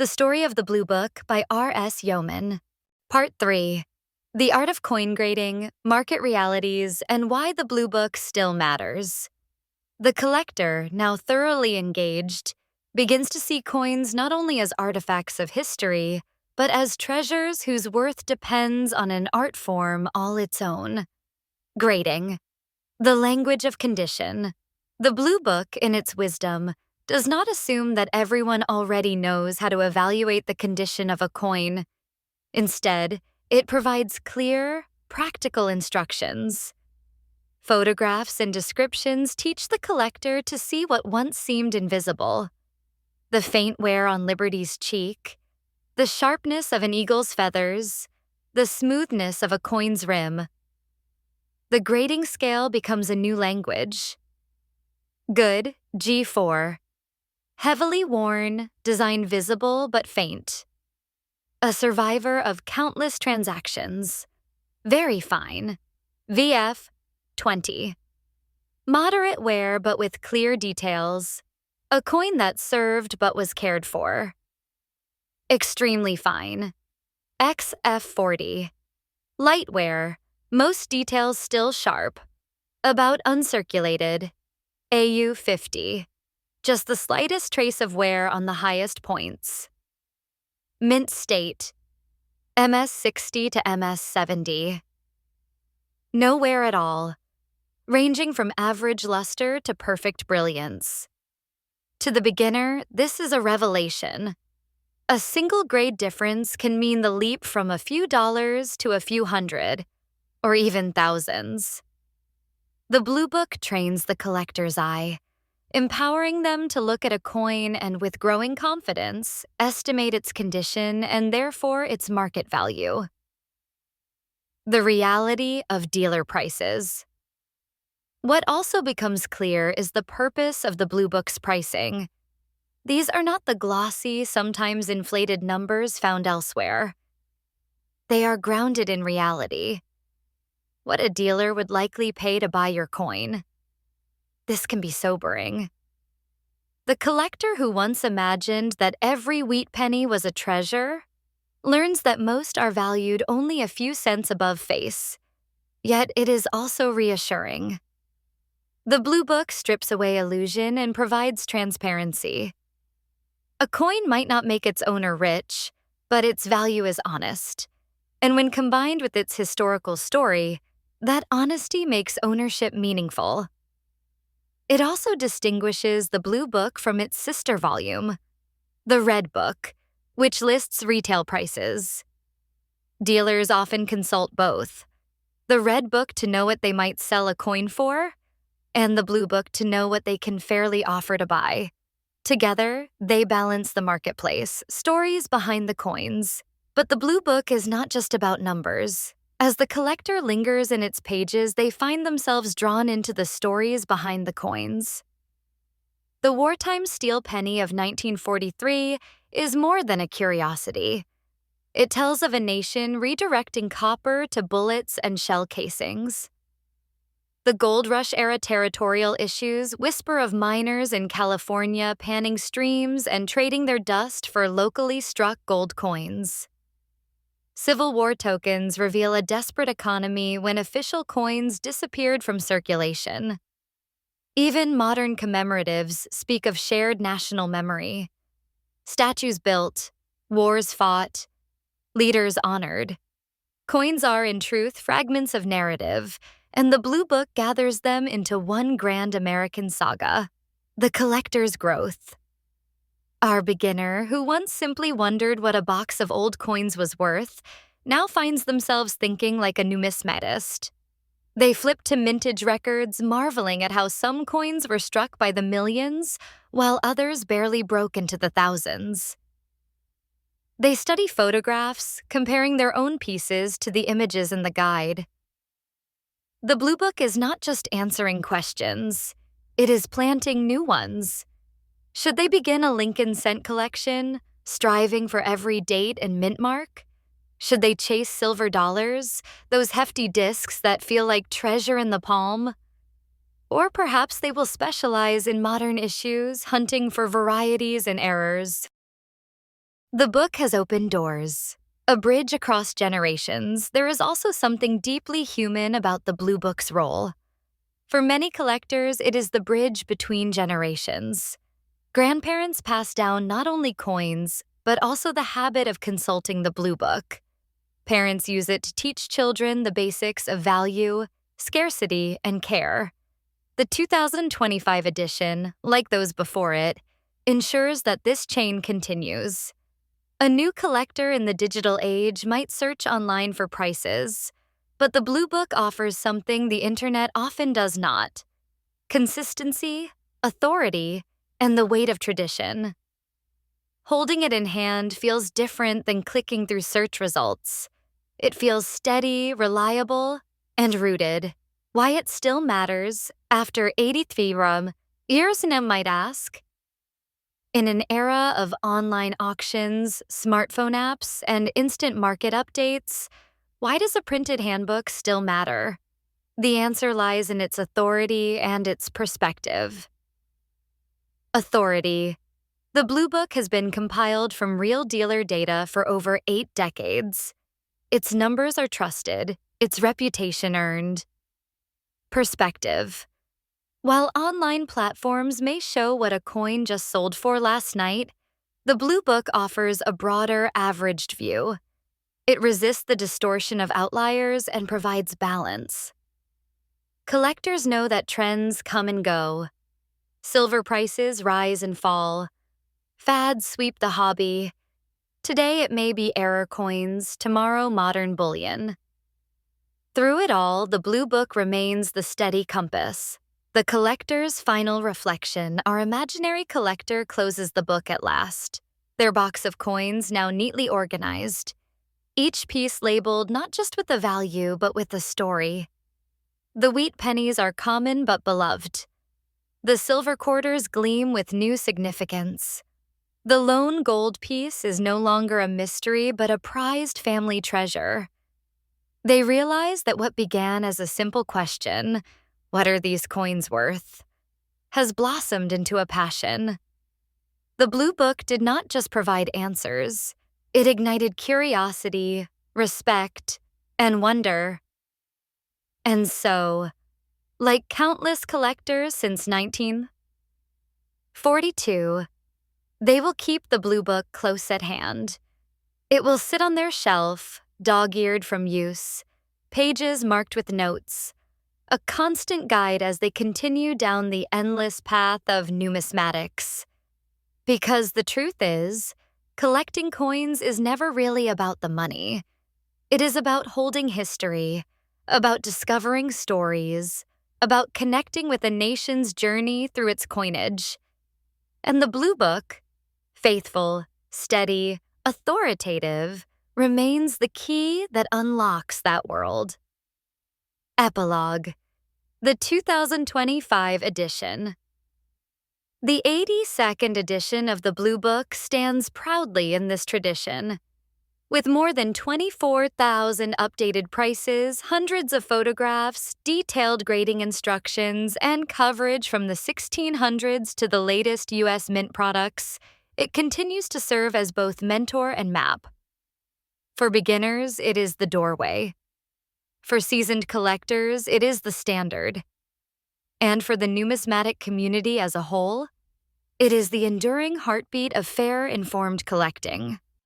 The Story of the Blue Book by R.S. Yeoman. Part 3. The Art of Coin Grading, Market Realities, and Why the Blue Book Still Matters. The collector, now thoroughly engaged, begins to see coins not only as artifacts of history, but as treasures whose worth depends on an art form all its own. Grading. The language of condition. The Blue Book, in its wisdom, does not assume that everyone already knows how to evaluate the condition of a coin. Instead, it provides clear, practical instructions. Photographs and descriptions teach the collector to see what once seemed invisible: the faint wear on Liberty's cheek, the sharpness of an eagle's feathers, the smoothness of a coin's rim. The grading scale becomes a new language. Good, G4. Heavily worn, design visible but faint. A survivor of countless transactions. Very fine, VF 20. Moderate wear but with clear details. A coin that served but was cared for. Extremely fine, XF 40. Light wear, most details still sharp. About uncirculated, AU 50. Just the slightest trace of wear on the highest points. Mint state, MS 60 to MS 70. No wear at all, ranging from average luster to perfect brilliance. To the beginner, this is a revelation. A single grade difference can mean the leap from a few dollars to a few hundred, or even thousands. The Blue Book trains the collector's eye, empowering them to look at a coin and, with growing confidence, estimate its condition and therefore its market value. The reality of dealer prices. What also becomes clear is the purpose of the Blue Book's pricing. These are not the glossy, sometimes inflated numbers found elsewhere. They are grounded in reality. What a dealer would likely pay to buy your coin. This can be sobering. The collector who once imagined that every wheat penny was a treasure learns that most are valued only a few cents above face. Yet it is also reassuring. The Blue Book strips away illusion and provides transparency. A coin might not make its owner rich, but its value is honest. And when combined with its historical story, that honesty makes ownership meaningful. It also distinguishes the Blue Book from its sister volume, the Red Book, which lists retail prices. Dealers often consult both: the Red Book to know what they might sell a coin for, and the Blue Book to know what they can fairly offer to buy. Together, they balance the marketplace, stories behind the coins. But the Blue Book is not just about numbers. As the collector lingers in its pages, they find themselves drawn into the stories behind the coins. The wartime steel penny of 1943 is more than a curiosity. It tells of a nation redirecting copper to bullets and shell casings. The Gold Rush-era territorial issues whisper of miners in California panning streams and trading their dust for locally struck gold coins. Civil War tokens reveal a desperate economy when official coins disappeared from circulation. Even modern commemoratives speak of shared national memory. Statues built, wars fought, leaders honored. Coins are, in truth, fragments of narrative, and the Blue Book gathers them into one grand American saga: the collector's growth. Our beginner, who once simply wondered what a box of old coins was worth, now finds themselves thinking like a numismatist. They flip to mintage records, marveling at how some coins were struck by the millions, while others barely broke into the thousands. They study photographs, comparing their own pieces to the images in the guide. The Blue Book is not just answering questions, it is planting new ones. Should they begin a Lincoln cent collection, striving for every date and mint mark? Should they chase silver dollars, those hefty discs that feel like treasure in the palm? Or perhaps they will specialize in modern issues, hunting for varieties and errors. The book has opened doors. A bridge across generations, there is also something deeply human about the Blue Book's role. For many collectors, it is the bridge between generations. Grandparents pass down not only coins, but also the habit of consulting the Blue Book. Parents use it to teach children the basics of value, scarcity, and care. The 2025 edition, like those before it, ensures that this chain continues. A new collector in the digital age might search online for prices, but the Blue Book offers something the internet often does not: consistency, authority, and the weight of tradition. Holding it in hand feels different than clicking through search results. It feels steady, reliable, and rooted. Why it still matters after 83 years, might ask. In an era of online auctions, smartphone apps, and instant market updates, why does a printed handbook still matter? The answer lies in its authority and its perspective. Authority. The Blue Book has been compiled from real dealer data for over 8 decades. Its numbers are trusted, its reputation earned. Perspective. While online platforms may show what a coin just sold for last night, the Blue Book offers a broader, averaged view. It resists the distortion of outliers and provides balance. Collectors know that trends come and go. Silver prices rise and fall. Fads sweep the hobby. Today it may be error coins, tomorrow modern bullion. Through it all, the Blue Book remains the steady compass. The collector's final reflection. Our imaginary collector closes the book at last, their box of coins now neatly organized, each piece labeled not just with the value, but with the story. The wheat pennies are common but beloved. The silver quarters gleam with new significance. The lone gold piece is no longer a mystery but a prized family treasure. They realize that what began as a simple question, "What are these coins worth?" has blossomed into a passion. The Blue Book did not just provide answers, it ignited curiosity, respect, and wonder. And so, like countless collectors since 1942, they will keep the Blue Book close at hand. It will sit on their shelf, dog-eared from use, pages marked with notes, a constant guide as they continue down the endless path of numismatics. Because the truth is, collecting coins is never really about the money. It is about holding history, about discovering stories, about connecting with a nation's journey through its coinage. And the Blue Book, faithful, steady, authoritative, remains the key that unlocks that world. Epilogue. The 2025 edition. The 82nd edition of the Blue Book stands proudly in this tradition. With more than 24,000 updated prices, hundreds of photographs, detailed grading instructions, and coverage from the 1600s to the latest U.S. Mint products, it continues to serve as both mentor and map. For beginners, it is the doorway. For seasoned collectors, it is the standard. And for the numismatic community as a whole, it is the enduring heartbeat of fair, informed collecting.